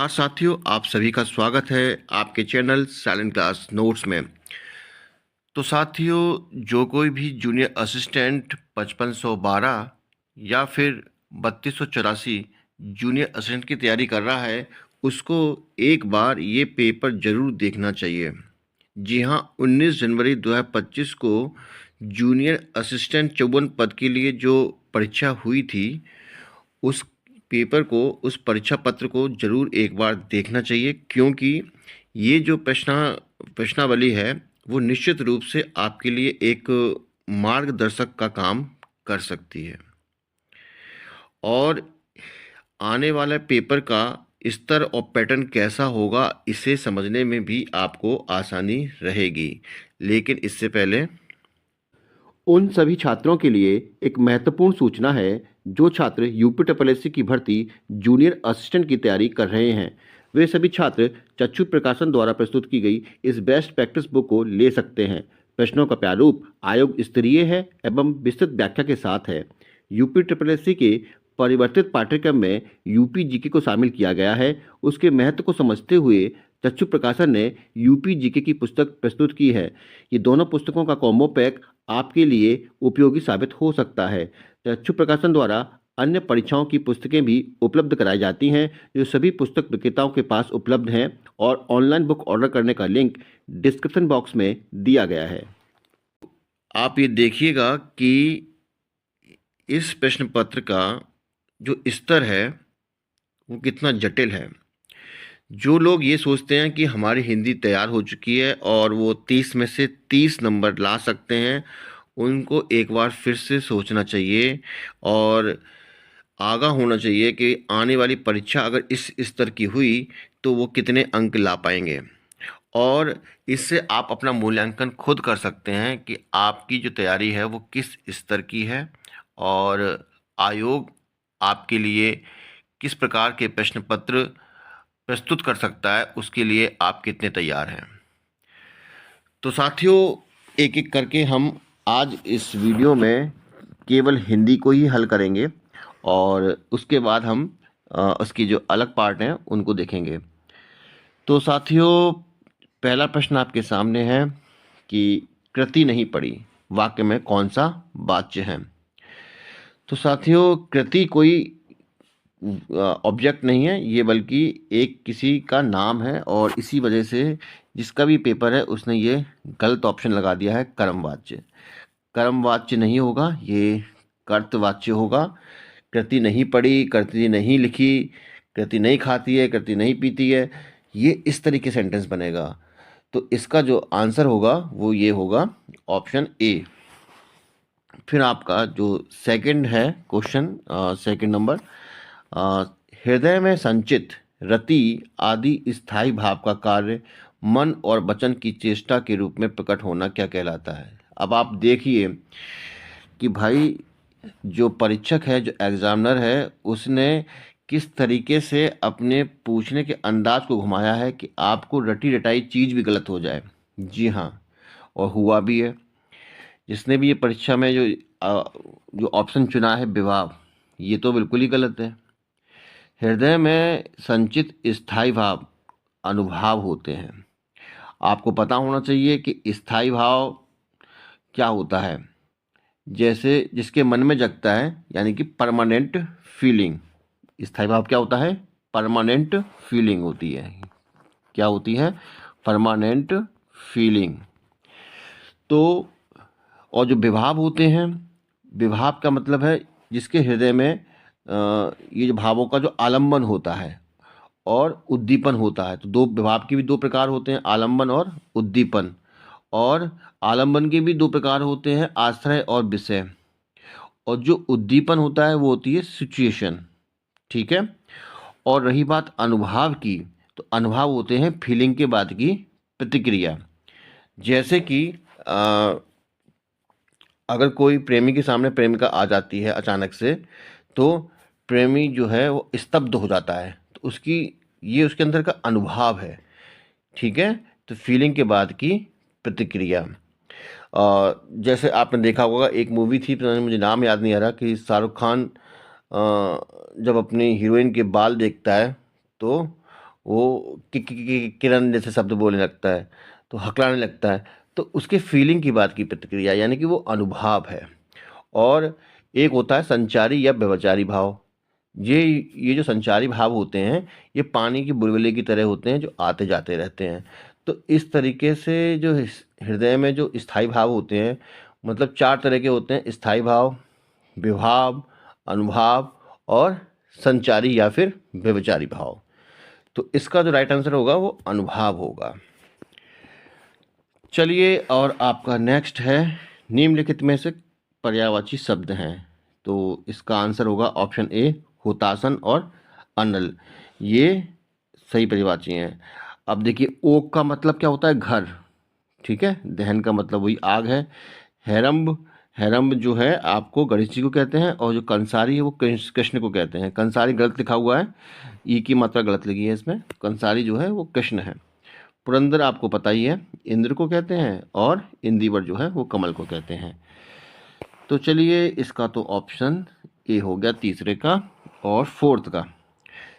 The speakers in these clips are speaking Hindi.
हाँ साथियों, आप सभी का स्वागत है आपके चैनल साइलेंट क्लास नोट्स में। तो साथियों, जो कोई भी जूनियर असिस्टेंट 5512 या फिर 3284 जूनियर असिस्टेंट की तैयारी कर रहा है, उसको एक बार ये पेपर ज़रूर देखना चाहिए। जी हाँ, 19 जनवरी 2025 को जूनियर असिस्टेंट 54 पद के लिए जो परीक्षा हुई थी, उस पेपर को, उस परीक्षा पत्र को ज़रूर एक बार देखना चाहिए, क्योंकि ये जो प्रश्नावली है वो निश्चित रूप से आपके लिए एक मार्गदर्शक का काम कर सकती है और आने वाले पेपर का स्तर और पैटर्न कैसा होगा इसे समझने में भी आपको आसानी रहेगी। लेकिन इससे पहले उन सभी छात्रों के लिए एक महत्वपूर्ण सूचना है जो छात्र यूपी ट्रिपलएससी की भर्ती जूनियर असिस्टेंट की तैयारी कर रहे हैं। वे सभी छात्र चक्षु प्रकाशन द्वारा प्रस्तुत की गई इस बेस्ट प्रैक्टिस बुक को ले सकते हैं। प्रश्नों का प्रारूप आयोग स्तरीय है एवं विस्तृत व्याख्या के साथ है। यूपी ट्रिपलएससी के परिवर्तित पाठ्यक्रम में यूपी जीके को शामिल किया गया है। उसके महत्व को समझते हुए चक्षु प्रकाशन ने यूपी जीके की पुस्तक प्रस्तुत की है। ये दोनों पुस्तकों का कॉम्बो पैक आपके लिए उपयोगी साबित हो सकता है। चक्षु प्रकाशन द्वारा अन्य परीक्षाओं की पुस्तकें भी उपलब्ध कराई जाती हैं, जो सभी पुस्तक विक्रेताओं के पास उपलब्ध हैं, और ऑनलाइन बुक ऑर्डर करने का लिंक डिस्क्रिप्शन बॉक्स में दिया गया है। आप ये देखिएगा कि इस प्रश्न पत्र का जो स्तर है वो कितना जटिल है। जो लोग ये सोचते हैं कि हमारी हिंदी तैयार हो चुकी है और वो 30 में से 30 नंबर ला सकते हैं, उनको एक बार फिर से सोचना चाहिए और आगाह होना चाहिए कि आने वाली परीक्षा अगर इस स्तर की हुई तो वो कितने अंक ला पाएंगे। और इससे आप अपना मूल्यांकन खुद कर सकते हैं कि आपकी जो तैयारी है वो किस स्तर की है और आयोग आपके लिए किस प्रकार के प्रश्न पत्र प्रस्तुत कर सकता है, उसके लिए आप कितने तैयार हैं। तो साथियों, एक एक करके हम आज इस वीडियो में केवल हिंदी को ही हल करेंगे और उसके बाद हम उसकी जो अलग पार्ट हैं उनको देखेंगे। तो साथियों, पहला प्रश्न आपके सामने है कि कृति नहीं पढ़ी वाक्य में कौन सा वाच्य है। तो साथियों, कृति कोई ऑब्जेक्ट नहीं है, ये बल्कि एक किसी का नाम है और इसी वजह से जिसका भी पेपर है उसने ये गलत ऑप्शन लगा दिया है कर्मवाच्य। कर्मवाच्य नहीं होगा, ये कर्तवाच्य होगा। कृति नहीं पढ़ी, कृति नहीं लिखी, कृति नहीं खाती है, कृति नहीं पीती है, ये इस तरीके सेंटेंस बनेगा। तो इसका जो आंसर होगा वो ये होगा ऑप्शन ए। फिर आपका जो सेकंड है क्वेश्चन, सेकंड नंबर, हृदय में संचित रति आदि स्थायी भाव का कार्य मन और वचन की चेष्टा के रूप में प्रकट होना क्या कहलाता है। अब आप देखिए कि भाई जो परीक्षक है, जो एग्जामिनर है, उसने किस तरीके से अपने पूछने के अंदाज को घुमाया है कि आपको रटी रटाई चीज़ भी गलत हो जाए। जी हाँ, और हुआ भी है। जिसने भी ये परीक्षा में जो ऑप्शन चुना है विभाव, ये तो बिल्कुल ही गलत है। हृदय में संचित स्थायी भाव अनुभाव होते हैं। आपको पता होना चाहिए कि स्थायी भाव क्या होता है। जैसे जिसके मन में जगता है, यानी कि परमानेंट फीलिंग। स्थायी भाव क्या होता है? परमानेंट फीलिंग होती है। क्या होती है? Permanent feeling. तो और जो विभाव होते हैं, विभाव का मतलब है जिसके हृदय में ये जो भावों का जो आलंबन होता है और उद्दीपन होता है। तो दो विभाव के भी दो प्रकार होते हैं, आलंबन और उद्दीपन। और आलंबन के भी दो प्रकार होते हैं, आश्रय और विषय। और जो उद्दीपन होता है वो होती है सिचुएशन। ठीक है। और रही बात अनुभाव की, तो अनुभाव होते हैं फीलिंग के बाद की प्रतिक्रिया। जैसे कि अगर कोई प्रेमी के सामने प्रेमिका आ जाती है अचानक से, तो प्रेमी जो है वो स्तब्ध हो जाता है, तो उसकी ये उसके अंदर का अनुभव है। ठीक है। तो फीलिंग के बाद की प्रतिक्रिया। जैसे आपने देखा होगा, एक मूवी थी, पता नहीं मुझे नाम याद नहीं आ रहा, कि शाहरुख खान जब अपनी हीरोइन के बाल देखता है तो वो किरण जैसे शब्द बोलने लगता है, तो हकलाने लगता है, तो उसके फीलिंग की बात की प्रतिक्रिया, यानी कि वो अनुभव है। और एक होता है संचारी या व्यभिचारी भाव। ये जो संचारी भाव होते हैं, ये पानी की बुलबुले की तरह होते हैं जो आते जाते रहते हैं। तो इस तरीके से जो हृदय में जो स्थायी भाव होते हैं, मतलब 4 तरह के होते हैं: स्थायी भाव, विभाव, अनुभाव और संचारी या फिर व्यभिचारी भाव। तो इसका जो राइट आंसर होगा वो अनुभाव होगा। चलिए, और आपका नेक्स्ट है, निम्नलिखित में से पर्यायवाची शब्द हैं। तो इसका आंसर होगा ऑप्शन ए, हुतासन और अनल। ये सही पर्यायवाची हैं। अब देखिए, ओक का मतलब क्या होता है? घर। ठीक है, दहन का मतलब वही आग है। हेरम्ब, हेरम्ब जो है आपको गणेश जी को कहते हैं, और जो कंसारी है वो कृष्ण को कहते हैं। कंसारी गलत लिखा हुआ है, ई की मात्रा गलत लगी है इसमें। कंसारी जो है वो कृष्ण है। पुरंदर आपको पता ही है, इंद्र को कहते हैं, और इंदिवर जो है वो कमल को कहते हैं। तो चलिए, इसका तो ऑप्शन ए हो गया तीसरे का। और फोर्थ का,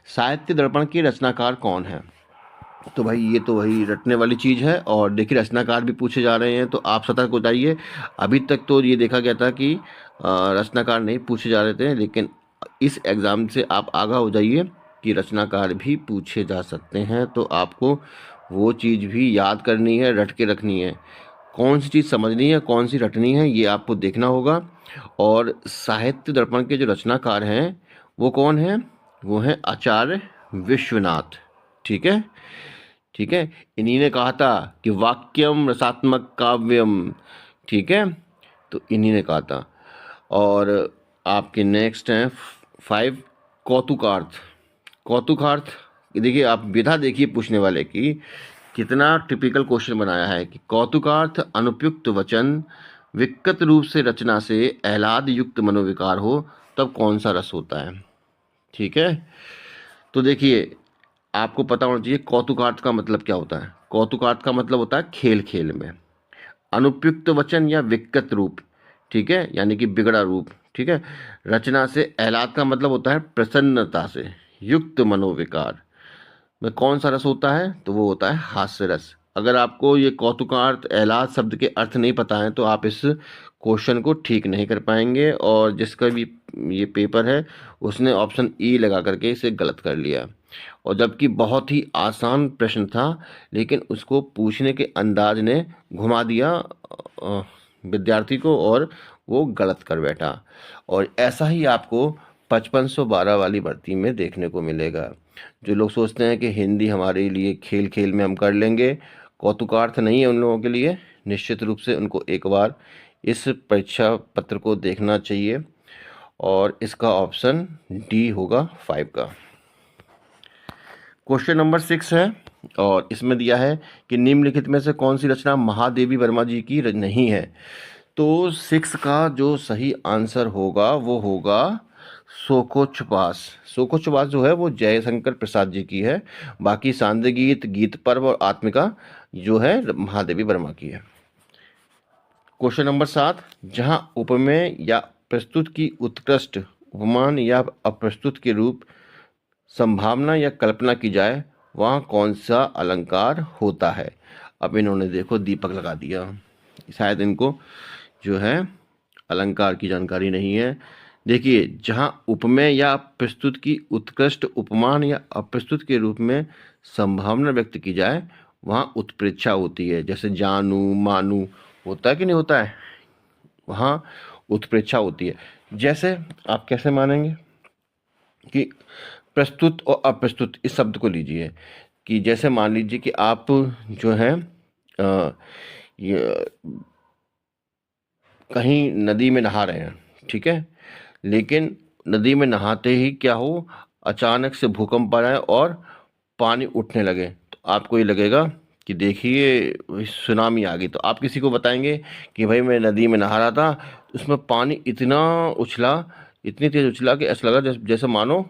साहित्य दर्पण के रचनाकार कौन है? तो भाई ये तो वही रटने वाली चीज़ है, और देखिए रचनाकार भी पूछे जा रहे हैं, तो आप सतर्क हो जाइए। अभी तक तो ये देखा गया था कि रचनाकार नहीं पूछे जा रहे थे, लेकिन इस एग्ज़ाम से आप आगाह हो जाइए कि रचनाकार भी पूछे जा सकते हैं। तो आपको वो चीज़ भी याद करनी है, रट के रखनी है। कौन सी चीज़ समझनी है, कौन सी रटनी है, ये आपको देखना होगा। और साहित्य दर्पण के जो रचनाकार हैं वो कौन हैं? वो हैं आचार्य विश्वनाथ। ठीक है, ठीक है। इन्हीं ने कहा था कि वाक्यम रसात्मक काव्यम। ठीक है, तो इन्हीं ने कहा था। और आपके नेक्स्ट हैं 5, कौतुकार्थ। कौतुकार्थ, देखिए आप विधा देखिए पूछने वाले की, कितना टिपिकल क्वेश्चन बनाया है कि कौतुकार्थ अनुपयुक्त वचन विकृत रूप से रचना से आह्लाद युक्त मनोविकार हो, तब कौन सा रस होता है? ठीक है, तो देखिए आपको पता होना चाहिए कौतुकार्थ का मतलब क्या होता है। कौतुकार्थ का मतलब होता है खेल खेल में। अनुपयुक्त वचन या विकृत रूप, ठीक है, यानी कि बिगड़ा रूप। ठीक है, रचना से आह्लाद का मतलब होता है प्रसन्नता से युक्त मनोविकार में कौन सा रस होता है? तो वो होता है हास्य रस। अगर आपको ये कौतुकार्थ आह्लाद शब्द के अर्थ नहीं पता है तो आप इस क्वेश्चन को ठीक नहीं कर पाएंगे, और जिसका भी ये पेपर है उसने ऑप्शन ई लगा करके इसे गलत कर लिया। और जबकि बहुत ही आसान प्रश्न था, लेकिन उसको पूछने के अंदाज ने घुमा दिया विद्यार्थी को, और वो गलत कर बैठा। और ऐसा ही आपको 5512 वाली भर्ती में देखने को मिलेगा। जो लोग सोचते हैं कि हिंदी हमारे लिए खेल खेल में हम कर लेंगे, कौतुकार्थ नहीं है उन लोगों के लिए। निश्चित रूप से उनको एक बार इस परीक्षा पत्र को देखना चाहिए, और इसका ऑप्शन डी होगा 5 का। क्वेश्चन नंबर 6 है, और इसमें दिया है कि निम्नलिखित में से कौन सी रचना महादेवी वर्मा जी की नहीं है? तो 6 का जो सही आंसर होगा वो होगा शोकोच्छ्वास। शोकोच्छ्वास जो है वो जयशंकर प्रसाद जी की है। बाकी सांध्य गीत, गीत पर्व और आत्मिका जो है महादेवी वर्मा की है। क्वेश्चन नंबर 7, जहां उपमेय या प्रस्तुत की उत्कृष्ट, उपमान या अप्रस्तुत के रूप संभावना या कल्पना की जाए, वहाँ कौन सा अलंकार होता है? अब इन्होंने देखो दीपक लगा दिया, शायद इनको जो है अलंकार की जानकारी नहीं है। देखिए, जहाँ उपमेय या प्रस्तुत की उत्कृष्ट, उपमान या अप्रस्तुत के रूप में संभावना व्यक्त की जाए, वहाँ उत्प्रेक्षा होती है। जैसे जानू, मानू होता है कि नहीं होता है, वहाँ उत्प्रेक्षा होती है। जैसे आप कैसे मानेंगे कि प्रस्तुत और अप्रस्तुत, इस शब्द को लीजिए कि जैसे मान लीजिए कि आप जो है ये कहीं नदी में नहा रहे हैं, ठीक है, लेकिन नदी में नहाते ही क्या हो, अचानक से भूकंप आ जाए और पानी उठने लगे, तो आपको ये लगेगा कि देखिए सुनामी आ गई। तो आप किसी को बताएंगे कि भाई मैं नदी में नहा रहा था, उसमें पानी इतना उछला, इतनी तेज उछला कि ऐसा लगा जैसे मानो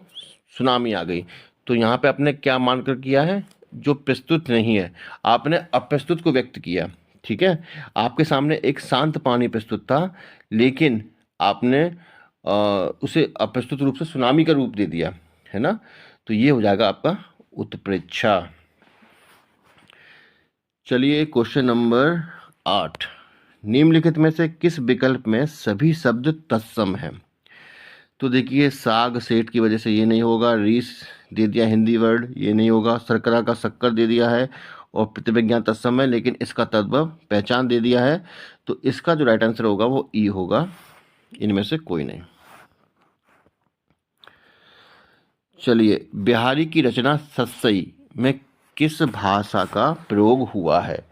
सुनामी आ गई। तो यहाँ पे आपने क्या मानकर किया है? जो प्रस्तुत नहीं है, आपने अप्रस्तुत को व्यक्त किया। ठीक है, आपके सामने एक शांत पानी प्रस्तुत था, लेकिन आपने उसे अप्रस्तुत रूप से सुनामी का रूप दे दिया, है ना। तो ये हो जाएगा आपका उत्प्रेक्षा। चलिए क्वेश्चन नंबर 8, निम्नलिखित में से किस विकल्प में सभी शब्द तत्सम है? तो देखिए, साग सेठ की वजह से ये नहीं होगा, रीस दे दिया हिंदी वर्ड, ये नहीं होगा, शर्करा का शक्कर दे दिया है और प्रतिविज्ञान तत्सम है, लेकिन इसका तद्भव पहचान दे दिया है, तो इसका जो राइट आंसर होगा वो ई होगा, इनमें से कोई नहीं। चलिए, बिहारी की रचना सस्सई में किस भाषा का प्रयोग हुआ है?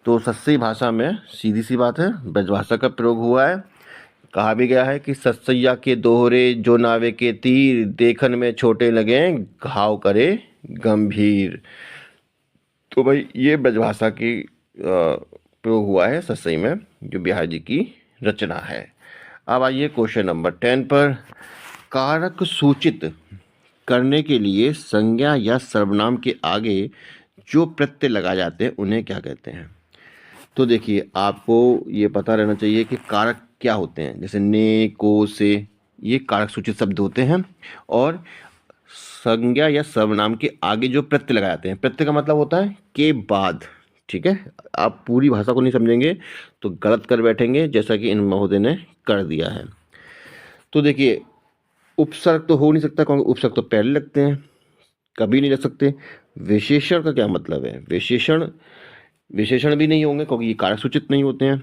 तो सस्सई भाषा में सीधी सी बात है ब्रजभाषा का प्रयोग हुआ है। कहा भी गया है कि सस्सैया के दोहरे जो नावे के तीर, देखन में छोटे लगे घाव करे गंभीर। तो भाई ये ब्रजभाषा की प्रयोग हुआ है सस्सई में, जो बिहार जी की रचना है। अब आइए क्वेश्चन नंबर 10 पर, कारक सूचित करने के लिए संज्ञा या सर्वनाम के आगे जो प्रत्यय लगाए जाते हैं उन्हें क्या कहते हैं? तो देखिए, आपको ये पता रहना चाहिए कि कारक क्या होते हैं। जैसे ने, को, से, ये कारक सूचित शब्द होते हैं, और संज्ञा या सर्वनाम के आगे जो प्रत्यय लगाए जाते हैं, प्रत्यय का मतलब होता है के बाद। ठीक है, आप पूरी भाषा को नहीं समझेंगे तो गलत कर बैठेंगे, जैसा कि इन महोदय ने कर दिया है। तो देखिए, उपसर्ग तो हो नहीं सकता, क्योंकि उपसर्ग तो पहले लगते हैं, कभी नहीं लग सकते। विशेषण का क्या मतलब है? विशेषण भी नहीं होंगे, क्योंकि ये कारक सूचित नहीं होते हैं।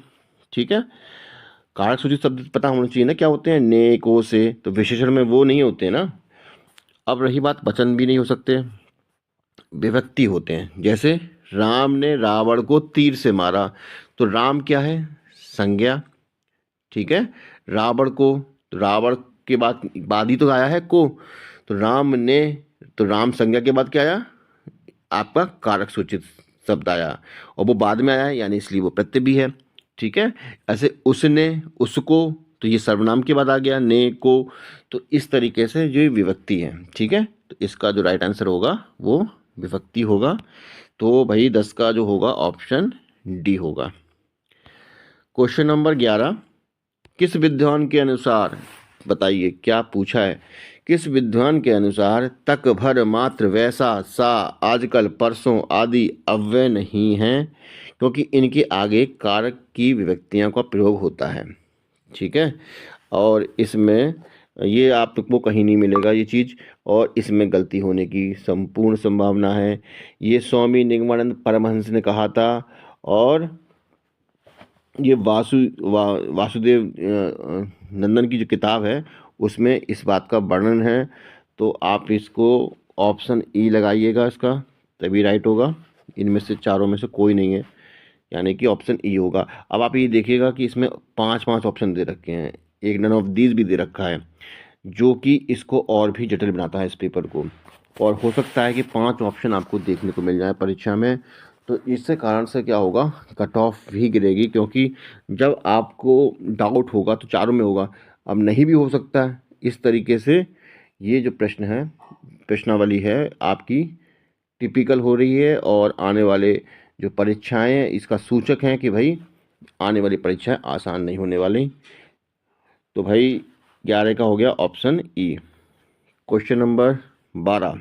ठीक है, कारक सूचित शब्द पता होना चाहिए ना क्या होते हैं, ने, को, से, तो विशेषण में वो नहीं होते ना। अब रही बात, वचन भी नहीं हो सकते, विभक्ति होते हैं। जैसे राम ने रावण को तीर से मारा, तो राम क्या है? संज्ञा। ठीक है, रावण को, तो रावण के बाद ही तो आया है को, तो राम ने, तो राम संज्ञा के बाद क्या आया? आपका कारक सूचित शब्द आया, और वो बाद में आया है, यानी इसलिए वो प्रत्यय भी है। ठीक है, ऐसे उसने, उसको, तो ये सर्वनाम के बाद आ गया, ने, को, तो इस तरीके से जो विभक्ति है। ठीक है, तो इसका जो राइट आंसर होगा वो विभक्ति होगा। तो भाई 10 का जो होगा ऑप्शन डी होगा। क्वेश्चन नंबर 11, किस विद्वान के अनुसार, बताइए क्या पूछा है, किस विद्वान के अनुसार तक भर मात्र वैसा सा आजकल परसों आदि अव्यय नहीं हैं, क्योंकि इनके आगे कारक की विभक्तियां का प्रयोग होता है। ठीक है, और इसमें ये आपको कहीं नहीं मिलेगा ये चीज़, और इसमें गलती होने की संपूर्ण संभावना है। ये स्वामी निगमानंद परमहंस ने कहा था, और ये वासुदेव नंदन की जो किताब है उसमें इस बात का वर्णन है। तो आप इसको ऑप्शन ई लगाइएगा, इसका तभी राइट होगा। इनमें से चारों में से कोई नहीं है, यानी कि ऑप्शन ई होगा। अब आप ये देखिएगा कि इसमें 5 ऑप्शन दे रखे हैं, एक नन ऑफ दीज भी दे रखा है, जो कि इसको और भी जटिल बनाता है इस पेपर को। और हो सकता है कि 5 ऑप्शन आपको देखने को मिल जाए परीक्षा में, तो इससे कारण से क्या होगा, कट ऑफ भी गिरेगी, क्योंकि जब आपको डाउट होगा तो चारों में होगा, अब नहीं भी हो सकता है। इस तरीके से ये जो प्रश्न है, प्रश्नावली है आपकी टिपिकल हो रही है, और आने वाले जो परीक्षाएं हैं इसका सूचक हैं कि भाई आने वाली परीक्षाएं आसान नहीं होने वाली। तो भाई 11 का हो गया ऑप्शन ई। क्वेश्चन नंबर 12,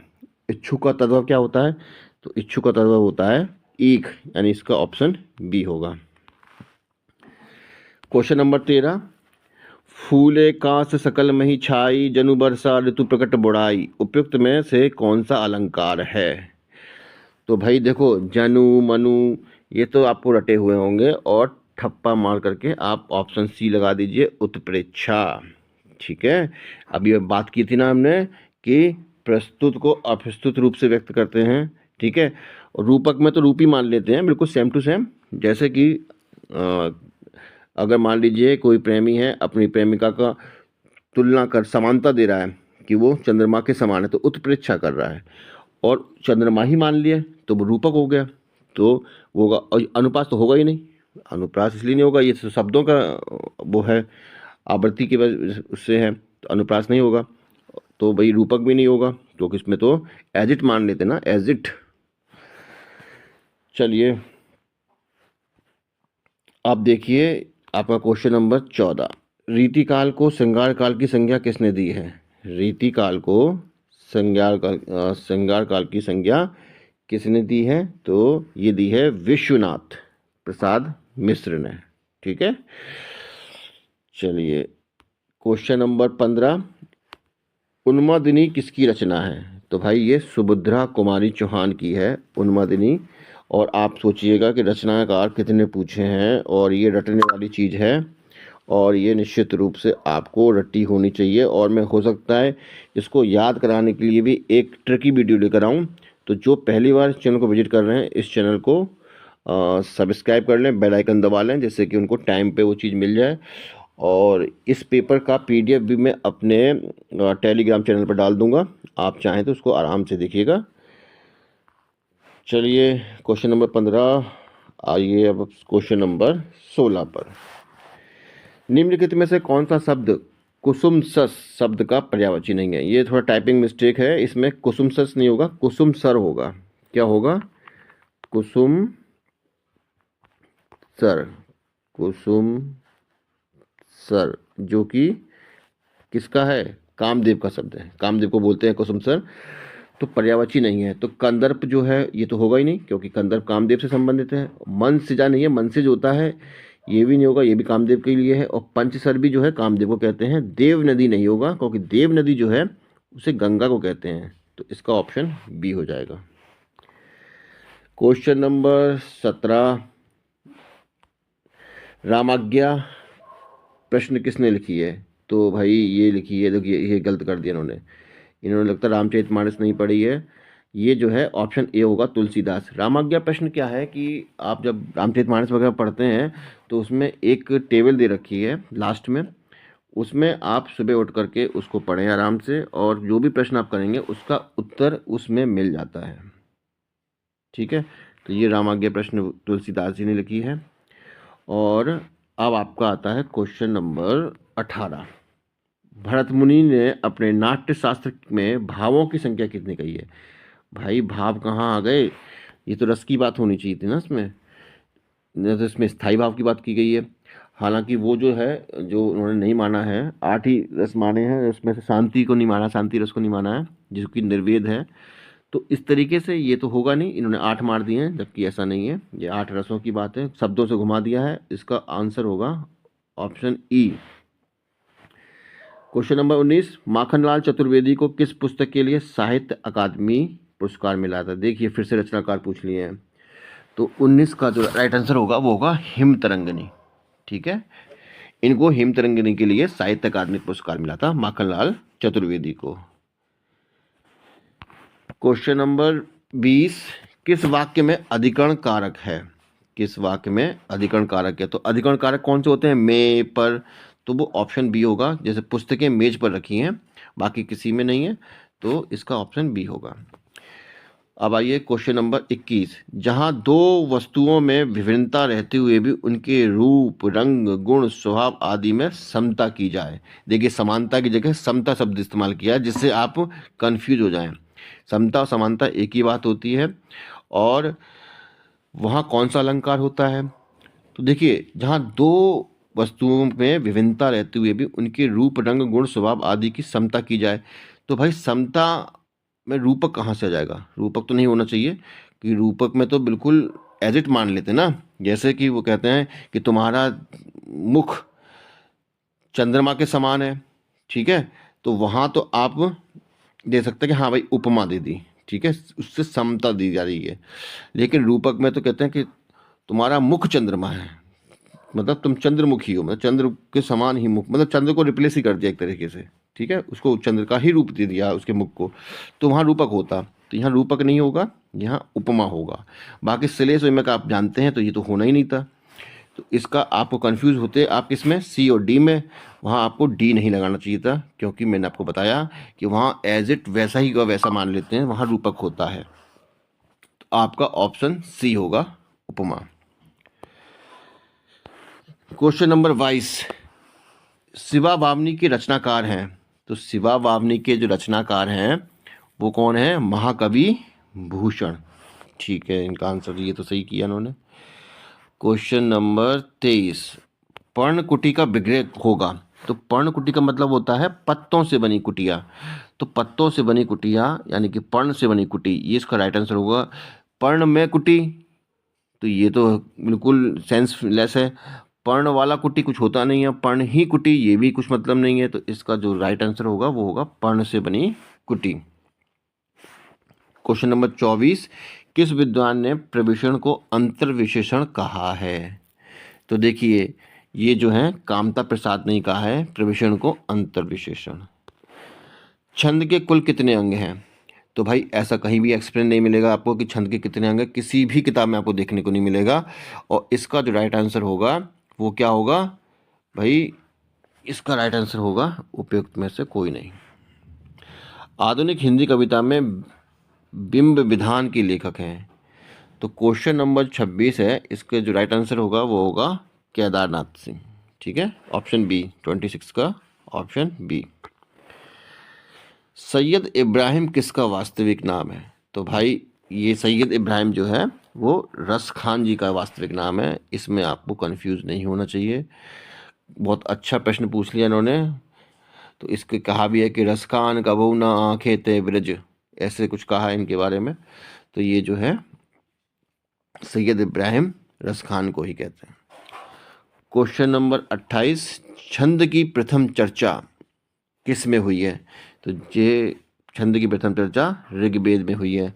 इच्छुक का तद्भव क्या होता है? तो इच्छुक का तद्भव होता है ईख, यानी इसका ऑप्शन बी होगा। क्वेश्चन नंबर 13, फूले कांस सकल मही छाई जनु बरसा ऋतु प्रकट बुढ़ाई, उपयुक्त में से कौन सा अलंकार है? तो भाई देखो, जनु, मनु, ये तो आपको रटे हुए होंगे, और ठप्पा मार करके आप ऑप्शन सी लगा दीजिए, उत्प्रेक्षा। ठीक है, अभी बात की थी ना हमने कि प्रस्तुत को अप्रस्तुत रूप से व्यक्त करते हैं। ठीक है, और रूपक में तो रूप ही मान लेते हैं, बिल्कुल सेम टू सेम। जैसे कि अगर मान लीजिए कोई प्रेमी है, अपनी प्रेमिका का तुलना कर समानता दे रहा है कि वो चंद्रमा के समान है, तो उत्प्रेक्षा कर रहा है, और चंद्रमा ही मान लिया तो वो रूपक हो गया, तो वो होगा। और अनुप्रास तो होगा ही नहीं, अनुप्रास इसलिए नहीं होगा, ये शब्दों का वो है, आवृत्ति की वजह उससे है, तो अनुप्रास नहीं होगा। तो भाई रूपक भी नहीं होगा, क्योंकि इसमें तो एज इट मान लेते ना, एज इट। चलिए आप देखिए आपका क्वेश्चन नंबर 14, रीतिकाल को श्रृंगार काल की संज्ञा किसने दी है? रीतिकाल को संज्ञार काल की संज्ञा किसने दी है? तो ये दी है विश्वनाथ प्रसाद मिश्र ने। ठीक है, चलिए क्वेश्चन नंबर 15, उन्मादिनी किसकी रचना है? तो भाई ये सुभद्रा कुमारी चौहान की है उन्मादिनी। और आप सोचिएगा कि रचनाकार कितने पूछे हैं, और ये रटने वाली चीज़ है, और ये निश्चित रूप से आपको रट्टी होनी चाहिए। और मैं हो सकता है इसको याद कराने के लिए भी एक ट्रिकी वीडियो लेकर आऊँ। तो जो पहली बार इस चैनल को विजिट कर रहे हैं, इस चैनल को सब्सक्राइब कर लें, बेल आइकन दबा लें, जिससे कि उनको टाइम पे वो चीज़ मिल जाए। और इस पेपर का पीडीएफ भी मैं अपने टेलीग्राम चैनल पर डाल दूंगा, आप चाहें तो उसको आराम से देखिएगा। चलिए क्वेश्चन नंबर 15, आइए अब क्वेश्चन नंबर 16 पर। निम्नलिखित में से कौन सा शब्द कुसुम सस शब्द का पर्यायवाची नहीं है? ये थोड़ा टाइपिंग मिस्टेक है, इसमें कुसुम सस नहीं होगा, कुसुम सर होगा। क्या होगा? कुसुम सर, कुसुम सर, जो कि किसका है? कामदेव का शब्द है, कामदेव को बोलते हैं कुसुम सर। तो पर्यायवाची नहीं है, तो कंदर्प जो है ये तो होगा ही नहीं, क्योंकि कंदर्प कामदेव से संबंधित है। मनसिजा नहीं है, मनसिज होता है, ये भी नहीं होगा, ये भी कामदेव के लिए है। और पंचसर भी जो है कामदेव को कहते हैं। देव नदी नहीं होगा, क्योंकि देव नदी जो है उसे गंगा को कहते हैं। तो इसका ऑप्शन बी हो जाएगा। क्वेश्चन नंबर 17, रामाज्ञा प्रश्न किसने लिखी है? तो भाई ये लिखी है, देखिए ये गलत कर दिया इन्होंने लगता है रामचरितमानस नहीं पढ़ी है। ये जो है ऑप्शन ए होगा, तुलसीदास। रामाज्ञा प्रश्न क्या है कि आप जब रामचरितमानस वगैरह पढ़ते हैं तो उसमें एक टेबल दे रखी है लास्ट में, उसमें आप सुबह उठ करके उसको पढ़ें आराम से, और जो भी प्रश्न आप करेंगे उसका उत्तर उसमें मिल जाता है। ठीक है, तो ये रामाज्ञा प्रश्न तुलसीदास जी ने लिखी है। और अब आपका आता है क्वेश्चन नंबर 18, भरत मुनि ने अपने नाट्य शास्त्र में भावों की संख्या कितनी कही है? भाई भाव कहाँ आ गए? ये तो रस की बात होनी चाहिए थी ना इसमें, नहीं तो इसमें स्थायी भाव की बात की गई है। हालांकि वो जो है, जो उन्होंने नहीं माना है, 8 ही रस माने हैं, उसमें से शांति को नहीं माना, शांति रस को नहीं माना है, जिसकी निर्वेद है। तो इस तरीके से ये तो होगा नहीं, इन्होंने 8 मार दिए हैं, जबकि ऐसा नहीं है, ये 8 रसों की बात है, शब्दों से घुमा दिया है। इसका आंसर होगा option E. Question number 19, Makhanlal Chaturvedi को किस पुस्तक के लिए साहित्य अकादमी पुरस्कार मिला था? देखिए फिर से रचनाकार पूछ लिए हैं। तो 19 का जो राइट आंसर होगा वो होगा हिम तरंगिनी। ठीक है, इनको हिम तरंगिनी के लिए साहित्य अकादमी पुरस्कार मिला था माखनलाल चतुर्वेदी को। क्वेश्चन नंबर 20, किस वाक्य में अधिकरण कारक है? किस वाक्य में अधिकरण कारक है? तो अधिकरण कारक कौन से होते हैं? में, पर, तो वो ऑप्शन बी होगा। जैसे पुस्तकें मेज पर रखी हैं, बाकी किसी में नहीं है, तो इसका ऑप्शन बी होगा। अब आइए क्वेश्चन नंबर 21, जहां दो वस्तुओं में विभिन्नता रहते हुए भी उनके रूप, रंग, गुण, स्वभाव आदि में समता की जाए। देखिए समानता की जगह समता शब्द इस्तेमाल किया है, जिससे आप कंफ्यूज हो जाएं। समता और समानता एक ही बात होती है। और वहाँ कौन सा अलंकार होता है? तो देखिए जहाँ दो वस्तुओं में विभिन्नता रहते हुए भी उनके रूप, रंग, गुण, स्वभाव आदि की समता की जाए, तो भाई समता में रूपक कहाँ से आ जाएगा? रूपक तो नहीं होना चाहिए, कि रूपक में तो बिल्कुल एज इट मान लेते ना। जैसे कि वो कहते हैं कि तुम्हारा मुख चंद्रमा के समान है, ठीक है, तो वहाँ तो आप दे सकते हैं कि हाँ भाई उपमा दे दी, ठीक है, उससे समता दी जा रही है। लेकिन रूपक में तो कहते हैं कि तुम्हारा मुख चंद्रमा है, मतलब तुम चंद्रमुखी हो, मतलब चंद्र के समान ही मुख, मतलब चंद्र को रिप्लेस ही कर दिया एक तरीके से। ठीक है, उसको चंद्र का ही रूप दे दिया उसके मुख को, तो वहाँ रूपक होता। तो यहाँ रूपक नहीं होगा, यहाँ उपमा होगा। बाकी श्लेष विमक आप जानते हैं, तो ये तो होना ही नहीं था। तो इसका आपको कंफ्यूज होते आप किसमें, सी और डी में, वहाँ आपको डी नहीं लगाना चाहिए था, क्योंकि मैंने आपको बताया कि वहाँ एज इट वैसा ही का वैसा मान लेते हैं, वहाँ रूपक होता है। तो आपका ऑप्शन सी होगा, उपमा। क्वेश्चन नंबर 22, शिवा वामनी के रचनाकार हैं। तो शिवा वामनी के जो रचनाकार हैं वो कौन है? महाकवि भूषण। ठीक है, इनका आंसर ये तो सही किया इन्होंने। क्वेश्चन नंबर 23, पर्णकुटी का विग्रह होगा। तो पर्ण कुटी का मतलब होता है पत्तों से बनी कुटिया। तो पत्तों से बनी कुटिया यानी कि पर्ण से बनी कुटी, ये इसका राइट आंसर होगा। पर्ण में कुटी, तो ये तो बिल्कुल सेंसलेस है। पर्ण वाला कुटी कुछ होता नहीं है, पर्ण ही कुटी ये भी कुछ मतलब नहीं है। तो इसका जो राइट आंसर होगा वो होगा पर्ण से बनी कुटी। क्वेश्चन नंबर 24, किस विद्वान ने प्रविष्ण को अंतर्विशेषण कहा है? तो देखिए, ये जो है कामता प्रसाद ने कहा है प्रविष्ण को अंतर्विशेषण। छंद के कुल कितने अंग हैं? तो भाई ऐसा कहीं भी एक्सप्लेन नहीं मिलेगा आपको कि छंद के कितने अंग हैं, किसी भी किताब में आपको देखने को नहीं मिलेगा। और इसका जो राइट आंसर होगा वो क्या होगा भाई? इसका राइट आंसर होगा उपयुक्त में से कोई नहीं। आधुनिक हिंदी कविता में बिंब विधान के लेखक हैं। तो क्वेश्चन नंबर 26 है, इसका जो राइट आंसर होगा वो होगा केदारनाथ सिंह। ठीक है, ऑप्शन बी, 26 का ऑप्शन बी। सैयद इब्राहिम किसका वास्तविक नाम है? तो भाई ये सैयद इब्राहिम जो है वो रस खान जी का वास्तविक नाम है, इसमें आपको कंफ्यूज नहीं होना चाहिए। बहुत अच्छा प्रश्न पूछ लिया इन्होंने। तो इसके कहा भी है कि रस खान कबू ना आंखें ते ब्रज, ऐसे कुछ कहा है इनके बारे में। तो ये जो है सैयद इब्राहिम रस खान को ही कहते हैं। क्वेश्चन नंबर 28, छंद की प्रथम चर्चा किस में हुई है? तो ये छंद की प्रथम चर्चा ऋग्वेद में हुई है।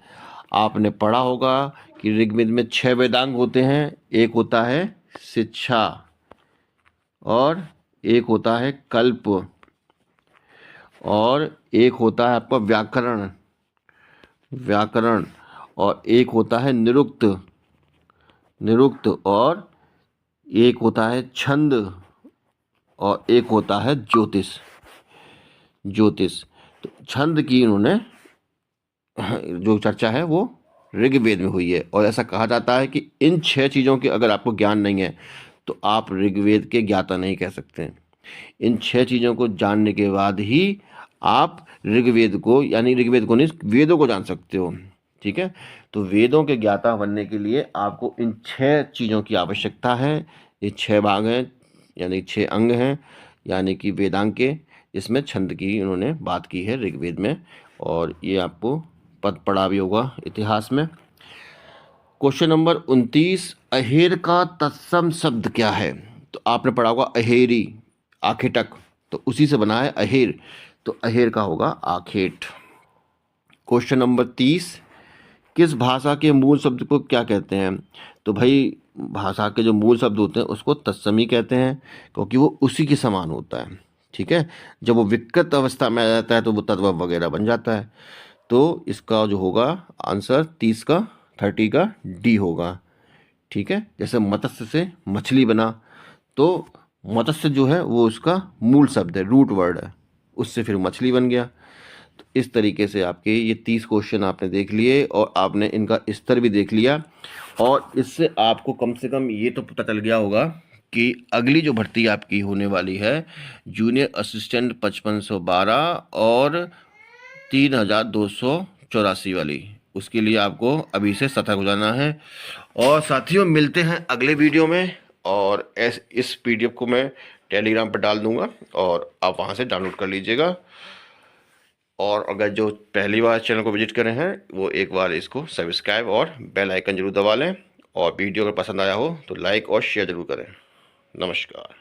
आपने पढ़ा होगा कि ऋग्वेद में 6 वेदांग होते हैं। एक होता है शिक्षा, और एक होता है कल्प, और एक होता है आपका व्याकरण, और एक होता है निरुक्त, और एक होता है छंद, और एक होता है ज्योतिष। तो छंद की इन्होंने जो चर्चा है वो ऋग्वेद में हुई है। और ऐसा कहा जाता है कि इन 6 चीज़ों के अगर आपको ज्ञान नहीं है तो आप ऋग्वेद के ज्ञाता नहीं कह सकते। इन 6 चीज़ों को जानने के बाद ही आप ऋग्वेद को, यानी ऋग्वेद को नहीं, वेदों को जान सकते हो। ठीक है, तो वेदों के ज्ञाता बनने के लिए आपको इन 6 चीज़ों की आवश्यकता है। ये 6 भाग हैं, यानी 6 अंग हैं, यानी कि वेदांग के, जिसमें छंद की उन्होंने बात की है ऋग्वेद में। और ये आपको पद पढ़ा भी होगा इतिहास में। क्वेश्चन नंबर 29, अहेर का तत्सम शब्द क्या है? तो आपने पढ़ा होगा अहेरी, आखेटक, तो उसी से बना है अहेर, तो अहेर का होगा आखेट। क्वेश्चन नंबर 30, किस भाषा के मूल शब्द को क्या कहते हैं? तो भाई भाषा के जो मूल शब्द होते हैं उसको तत्समी कहते हैं, क्योंकि वो उसी के समान होता है। ठीक है, जब वो विकृत अवस्था में आ जाता है तो वो तद्भव वगैरह बन जाता है। तो इसका जो होगा आंसर 30 का डी होगा। ठीक है, जैसे मत्स्य से मछली बना, तो मत्स्य जो है वो उसका मूल शब्द है, रूट वर्ड है, उससे फिर मछली बन गया। तो इस तरीके से आपके ये 30 क्वेश्चन आपने देख लिए और आपने इनका स्तर भी देख लिया। और इससे आपको कम से कम ये तो पता चल गया होगा कि अगली जो भर्ती आपकी होने वाली है जूनियर असिस्टेंट 5512 और 3284 वाली, उसके लिए आपको अभी से सतर्क हो जाना है। और साथियों मिलते हैं अगले वीडियो में, और इस पीडीएफ को मैं टेलीग्राम पर डाल दूंगा और आप वहां से डाउनलोड कर लीजिएगा। और अगर जो पहली बार चैनल को विजिट करें हैं वो एक बार इसको सब्सक्राइब और बेल आइकन जरूर दबा लें। और वीडियो अगर पसंद आया हो तो लाइक और शेयर जरूर करें। नमस्कार।